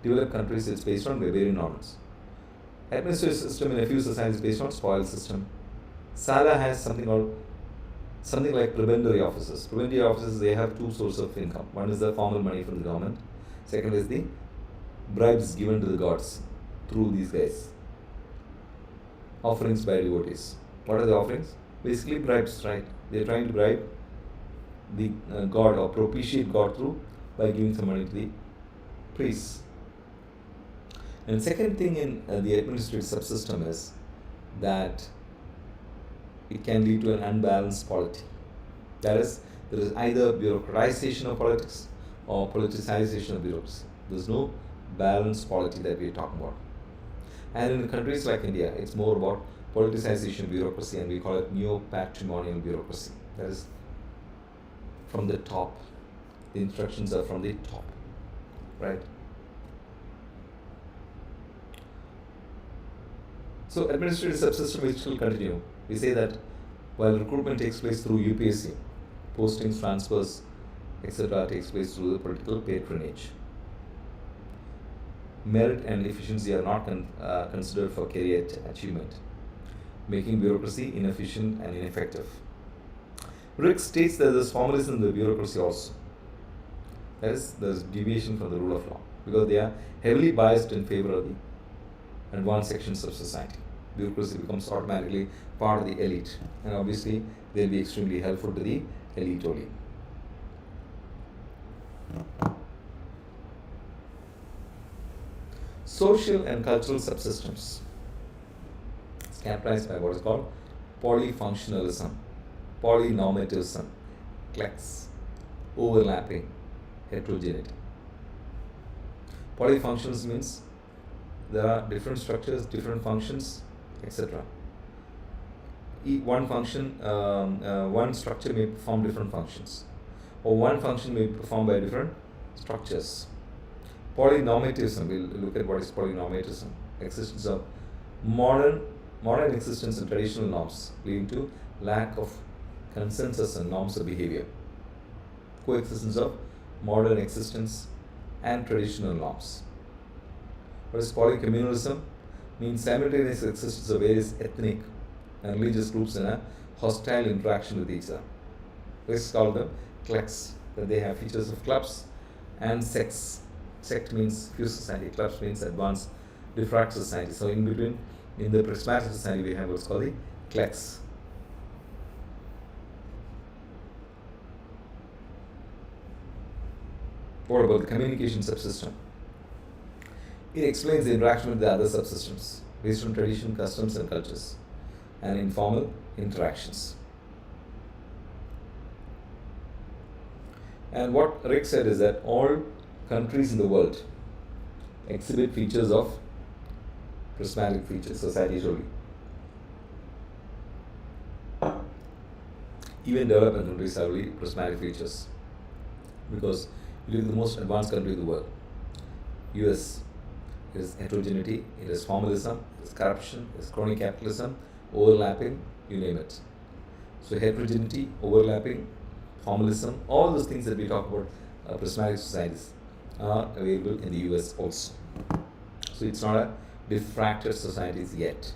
Developed countries, it's based on Weberian models. Administrative system in a fused society is based on spoil system. Sala has something like prebendary offices. Prebendary offices, they have two sources of income. One is the formal money from the government. Second is the bribes given to the gods through these guys. Offerings by devotees. What are the offerings? Basically bribes, right? They're trying to bribe the god or propitiate God through by giving some money to the priests. And second thing in the administrative subsystem is that it can lead to an unbalanced polity. That is, there is either bureaucratization of politics or politicization of bureaucracy. There's no balanced polity that we are talking about. And in countries like India, it's more about politicization of bureaucracy, and we call it neo-patrimonial bureaucracy. That is from the top. The instructions are from the top, right? So administrative subsystem will still continue. We say that while recruitment takes place through UPSC, postings, transfers, etc. takes place through the political patronage. Merit and efficiency are not considered for career achievement, making bureaucracy inefficient and ineffective. Rick states that there's formalism in the bureaucracy also. That is, there's deviation from the rule of law because they are heavily biased in favor of the advanced sections of society. Bureaucracy becomes automatically part of the elite, and obviously they'll be extremely helpful to the elite only. Social and cultural subsystems. It's characterized by what is called polyfunctionalism, polynormativism, CLEX, overlapping, heterogeneity. Polyfunctions means there are different structures, different functions, etc. One function, one structure may perform different functions, or one function may be performed by different structures. Polynormativism, we'll look at what is polynormativism. Existence of modern existence and traditional norms leading to lack of consensus and norms of behavior. Coexistence of modern existence and traditional norms. What is polycommunalism? Means simultaneous existence of various ethnic and religious groups in a hostile interaction with each other. Let's call them CLEX, that they have features of clubs and sects. Sect means fused society, clubs means advanced diffract society. So in between, in the prismatic society, we have what's called the CLEX. What about the communication subsystem? It explains the interaction with the other subsystems based on tradition, customs, and cultures, and informal interactions. And what Rick said is that all countries in the world exhibit features of prismatic features, societies only. Even developing countries have only prismatic features, because you look at the most advanced country in the world, US, it is heterogeneity, it is formalism, it is corruption, it is crony capitalism, overlapping, you name it. So heterogeneity, overlapping, formalism, all those things that we talk about, prismatic societies, are available in the US also. So it's not a diffracted societies yet.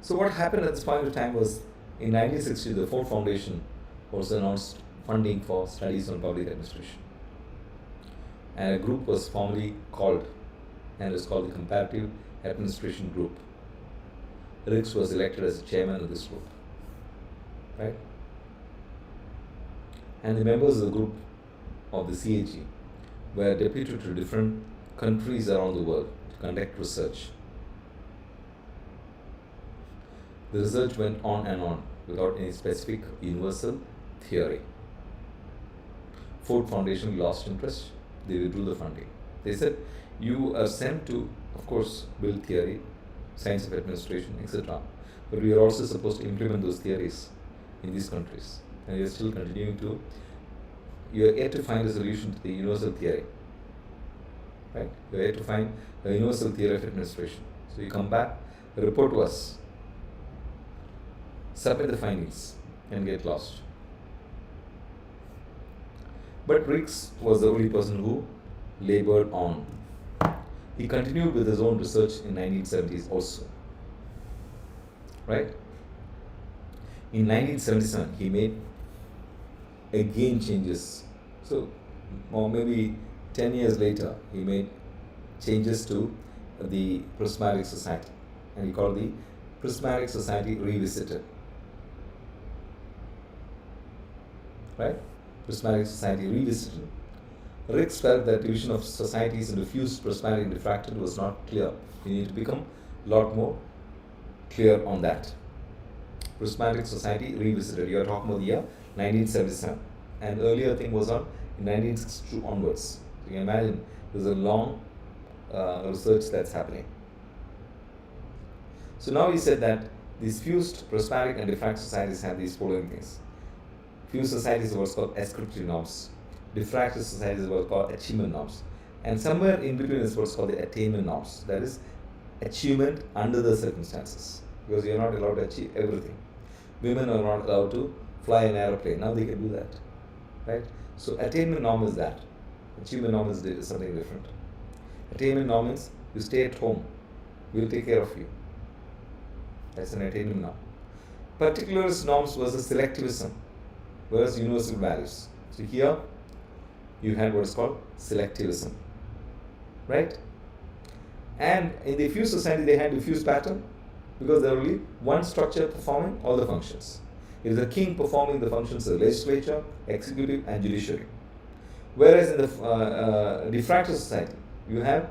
So what happened at this point of time was, in 1960, the Ford Foundation also announced funding for studies on public administration. And a group was formally called, and it was called the Comparative Administration Group. Ricks was elected as the chairman of this group, right? And the members of the group of the CAG were deputed to different countries around the world to conduct research. The research went on and on without any specific universal theory. Ford Foundation lost interest. They withdrew the funding. They said, you are sent to, of course, build theory, science of administration, etc. But we are also supposed to implement those theories in these countries. And you are still continuing to, you are yet to find a solution to the universal theory. Right? You are yet to find a universal theory of administration. So you come back, report to us, submit the findings, and get lost. But Ricks was the only person who labored on. He continued with his own research in 1970s also. Right? In 1977, he made again changes. So, or maybe 10 years later, he made changes to the prismatic society, and he called the Prismatic Society Revisited. Right? Prismatic Society Revisited Ricks felt that division of societies into fused, prismatic, and diffracted was not clear. You need to become a lot more clear on that. Prismatic society revisited. You are talking about the year 1977, and earlier thing was on in 1962 onwards. So you can imagine there's a long research that's happening. So now he said that these fused, prismatic, and diffracted societies have these following things. Fused societies are what's called ascriptive norms. Diffracted societies are what's called achievement norms. And somewhere in between is what's called the attainment norms. That is achievement under the circumstances. Because you're not allowed to achieve everything. Women are not allowed to fly an aeroplane. Now they can do that. Right? So attainment norm is that. Achievement norm is something different. Attainment norm is you stay at home. We'll take care of you. That's an attainment norm. Particularist norms versus selectivism versus universal values. So here you had what is called selectivism. Right? And in the fused society they had diffuse pattern because there are only one structure performing all the functions. It is the king performing the functions of the legislature, executive, and judiciary. Whereas in the diffracted society, you have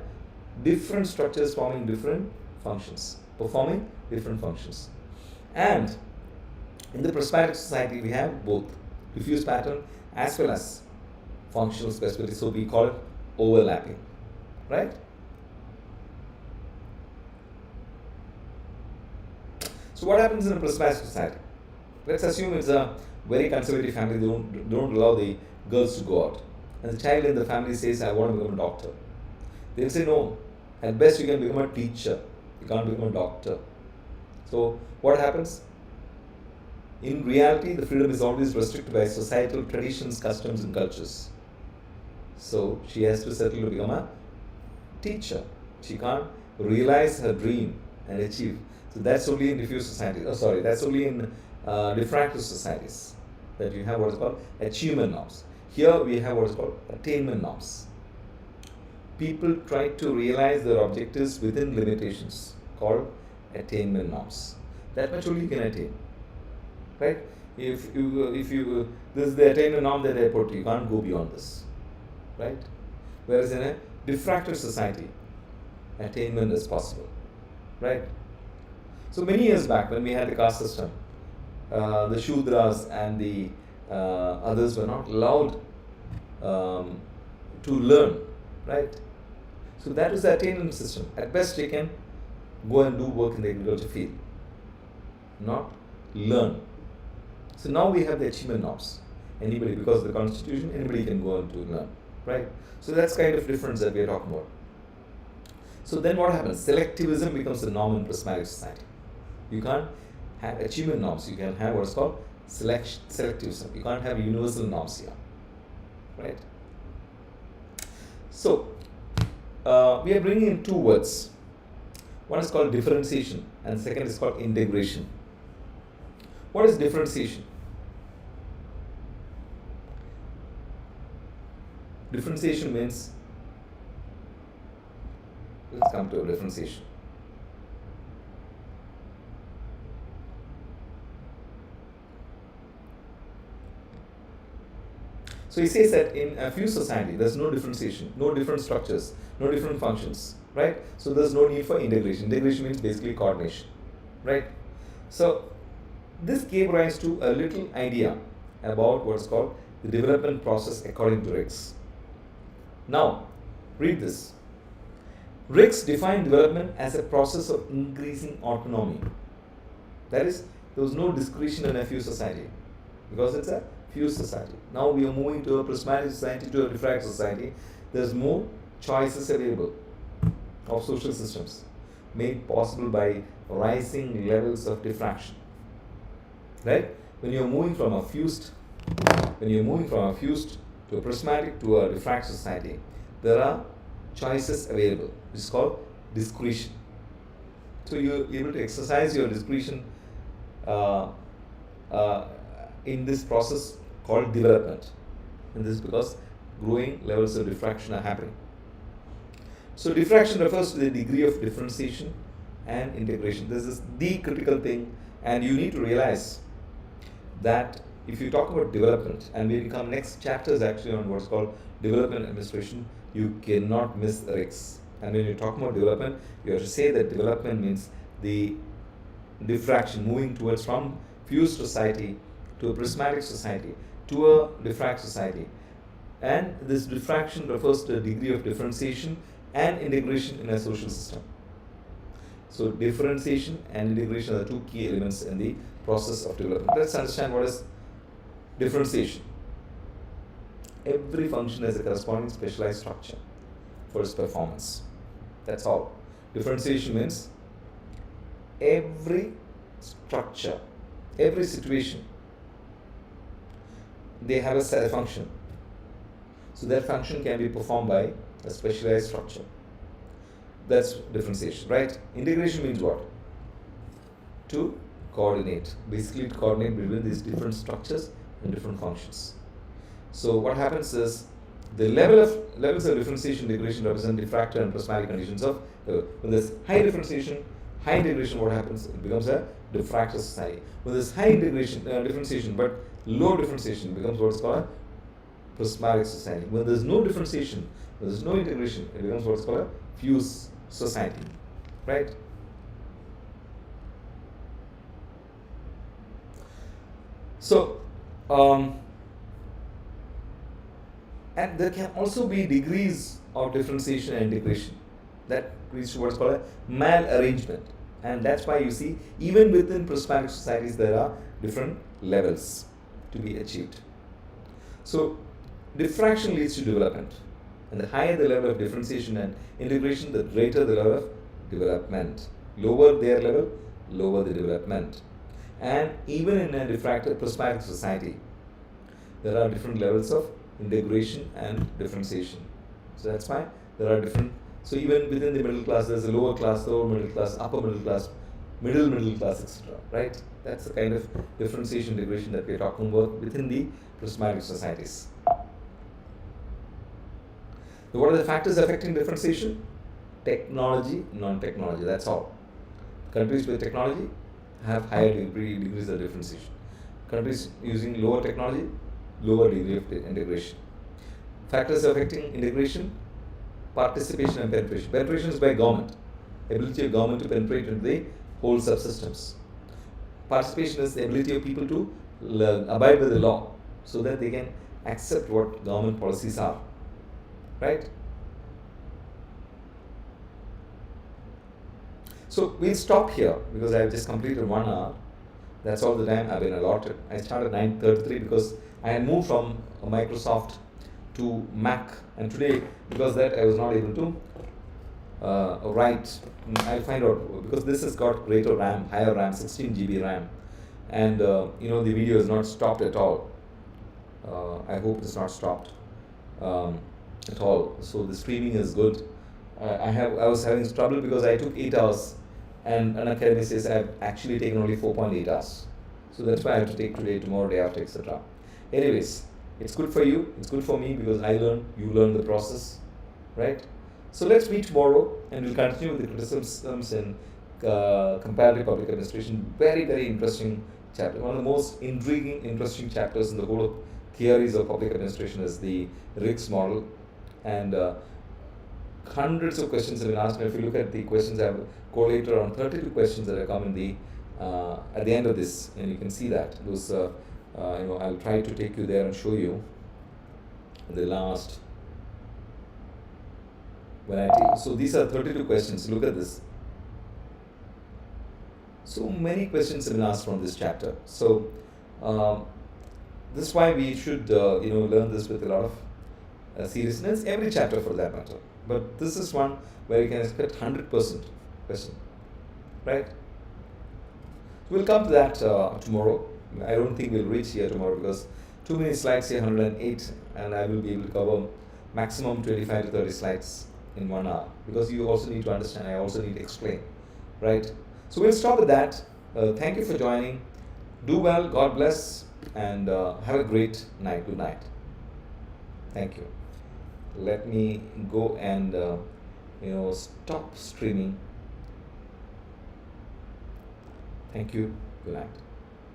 different structures forming different functions, performing different functions. And in the prismatic society, we have both diffuse pattern as well as functional specificity. So we call it overlapping, right? So what happens in a prismatic society? Let's assume it's a very conservative family. They don't allow the girls to go out. And the child in the family says, I want to become a doctor. They'll say, no, at best you can become a teacher. You can't become a doctor. So what happens? In reality, the freedom is always restricted by societal traditions, customs, and cultures. So she has to settle to become a teacher. She can't realize her dream and achieve. So that's only in diffuse societies. Oh, sorry, that's only in diffractive societies that you have what is called achievement norms. Here we have what is called attainment norms. People try to realize their objectives within limitations called attainment norms. That much only you can attain, right? If you this is the attainment norm that I put, you can't go beyond this, right? Whereas in a diffractive society, attainment is possible, right? So many years back when we had the caste system, the Shudras and the others were not allowed to learn, right? So that is the attainment system. At best they can go and do work in the agriculture field, not learn. So now we have the achievement norms. Anybody, because of the constitution, anybody can go and to learn, right? So that's kind of difference that we are talking about. So then what happens? Selectivism becomes the norm in prismatic society. You can't have achievement norms. You can have what is called selectivism. You can't have universal norms here, right? So we are bringing in two words. One is called differentiation and second is called integration. What is differentiation? Differentiation means, let's come to a differentiation. So he says that in a fused society, there's no differentiation, no different structures, no different functions, right? So there's no need for integration. Integration means basically coordination, right? So this gave rise to a little idea about what's called the development process according to Ricks. Now, read this. Ricks defined development as a process of increasing autonomy. That is, there was no discretion in a fused society because it's a fused society. Now we are moving to a prismatic society, to a diffractive society. There's more choices available of social systems made possible by rising levels of diffraction. Right? When you're moving from a fused to a prismatic to a diffractive society, there are choices available. It's called discretion. So you're able to exercise your discretion in this process called development. And this is because growing levels of diffraction are happening. So diffraction refers to the degree of differentiation and integration. This is the critical thing, and you need to realize that if you talk about development, and we come next chapter is actually on what's called development administration, you cannot miss RICS. And when you talk about development, you have to say that development means the diffraction, moving towards from fused society to a prismatic society to a diffract society. And this diffraction refers to the degree of differentiation and integration in a social system. So differentiation and integration are the two key elements in the process of development. Let's understand what is differentiation. Every function has a corresponding specialized structure for its performance. That's all. Differentiation means every structure, every situation, they have a set function. So that function can be performed by a specialized structure. That's differentiation, right? Integration means what? To coordinate. Basically, to coordinate between these different structures and different functions. So what happens is the levels of differentiation integration represent diffractor and prismatic conditions of when there's high differentiation, high integration, what happens? It becomes a diffractor society. When there's high integration, differentiation, but low differentiation, becomes what's called a prismatic society. When there's no differentiation, when there's no integration, it becomes what's called a fused society, right? So, and there can also be degrees of differentiation and integration. That leads to what's called a malarrangement. And that's why you see, even within prismatic societies, there are different levels to be achieved. So, diffraction leads to development. And the higher the level of differentiation and integration, the greater the level of development. Lower their level, lower the development. And even in a diffracted prismatic society, there are different levels of integration and differentiation. So that's why there are different. So even within the middle class, there's a lower class, lower middle class, upper middle class, middle class, etc. Right? That's the kind of differentiation integration that we're talking about within the prismatic societies. So what are the factors affecting differentiation? Technology, non-technology. That's all. Countries with technology have higher degrees of differentiation. Countries using lower technology, lower degree of integration. Factors affecting integration: participation and penetration. Penetration is by government, ability of government to penetrate into the whole subsystems. Participation is the ability of people to abide by the law so that they can accept what government policies are. Right? So we'll stop here because I've just completed 1 hour. That's all the time I've been allotted. I started 9:33 because I had moved from Microsoft to Mac, and today, because that I was not able to write. I'll find out, because this has got greater RAM, higher RAM, 16 GB RAM, and the video is not stopped at all. I hope it's not stopped at all. So the streaming is good. I was having trouble because I took 8 hours, and Unacademy says I've actually taken only 4.8 hours. So that's why I have to take today, tomorrow, day after, etc. Anyways, it's good for you, it's good for me, because I learn, you learn the process, right? So let's meet tomorrow, and we'll continue with the criticisms in comparative public administration. Very, very interesting chapter. One of the most intriguing, interesting chapters in the whole of theories of public administration is the RICS model. And hundreds of questions have been asked. And if you look at the questions, I have collated around 32 questions that have come in the at the end of this, and you can see that those. I'll try to take you there and show you the last. So these are 32 questions. Look at this. So many questions have been asked from this chapter. So this is why we should learn this with a lot of seriousness. Every chapter for that matter. But this is one where you can expect 100% question, right? We'll come to that tomorrow. I don't think we'll reach here tomorrow because too many slides here, 108, and I will be able to cover maximum 25 to 30 slides in 1 hour, because you also need to understand, I also need to explain, right? So we'll stop with that. Thank you for joining. Do well, God bless, and have a great night. Good night. Thank you. Let me go and stop streaming. Thank you. Good night.